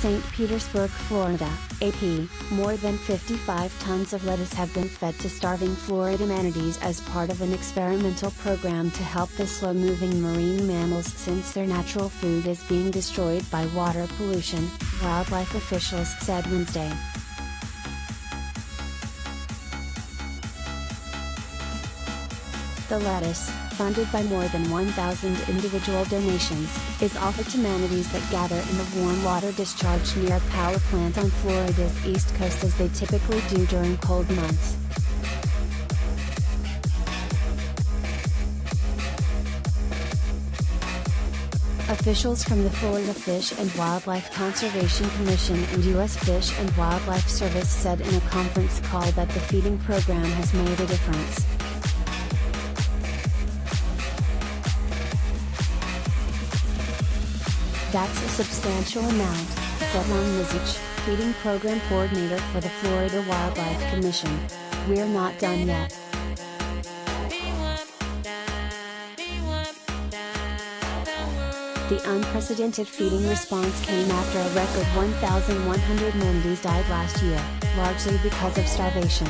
St. Petersburg, Florida, AP, more than 55 tons of lettuce have been fed to starving Florida manatees as part of an experimental program to help the slow-moving marine mammals since their natural food is being destroyed by water pollution, wildlife officials said Wednesday. The lettuce, funded by more than 1,000 individual donations, is offered to manatees that gather in the warm water discharge near a power plant on Florida's east coast as they typically do during cold months. Officials from the Florida Fish and Wildlife Conservation Commission and U.S. Fish and Wildlife Service said in a conference call that the feeding program has made a difference. That's a substantial amount, said Lon Mizich, feeding program coordinator for the Florida Wildlife Commission. We're not done yet. The unprecedented feeding response came after a record 1,100 manatees died last year, largely because of starvation.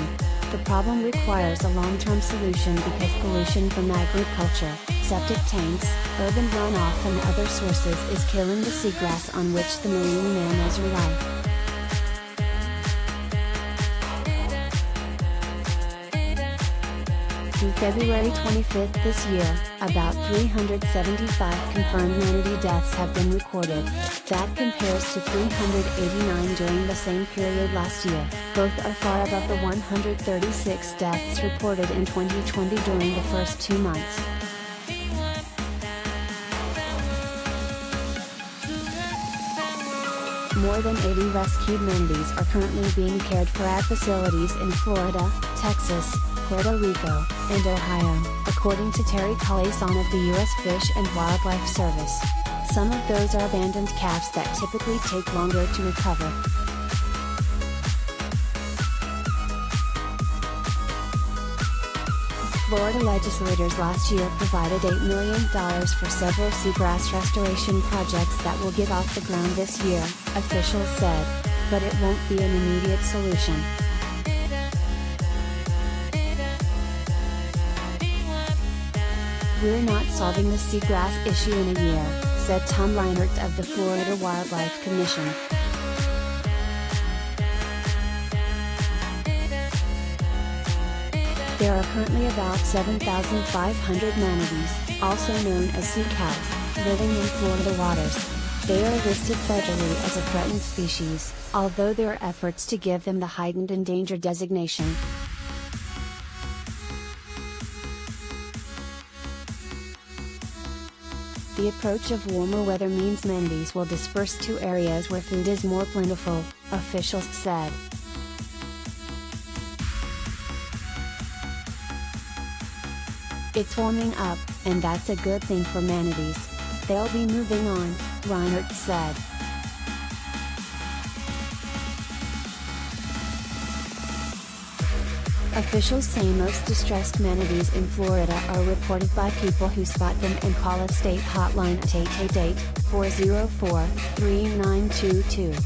The problem requires a long-term solution because pollution from agriculture, septic tanks, urban runoff and other sources is killing the seagrass on which the marine mammals rely. Through February 25 this year, about 375 confirmed manatee deaths have been recorded. That compares to 389 during the same period last year. Both are far above the 136 deaths reported in 2020 during the first 2 months. More than 80 rescued manatees are currently being cared for at facilities in Florida, Texas, Puerto Rico, and Ohio, according to Terry Collison of the U.S. Fish and Wildlife Service. Some of those are abandoned calves that typically take longer to recover. Florida legislators last year provided $8 million for several seagrass restoration projects that will get off the ground this year, officials said. But it won't be an immediate solution. We're not solving the seagrass issue in a year, said Tom Reinert of the Florida Wildlife Commission. There are currently about 7,500 manatees, also known as sea cows, living in Florida waters. They are listed federally as a threatened species, although there are efforts to give them the heightened endangered designation. The approach of warmer weather means manatees will disperse to areas where food is more plentiful, officials said. It's warming up, and that's a good thing for manatees. They'll be moving on, Reinert said. Officials say most distressed manatees in Florida are reported by people who spot them and call a state hotline at 888-404-3922.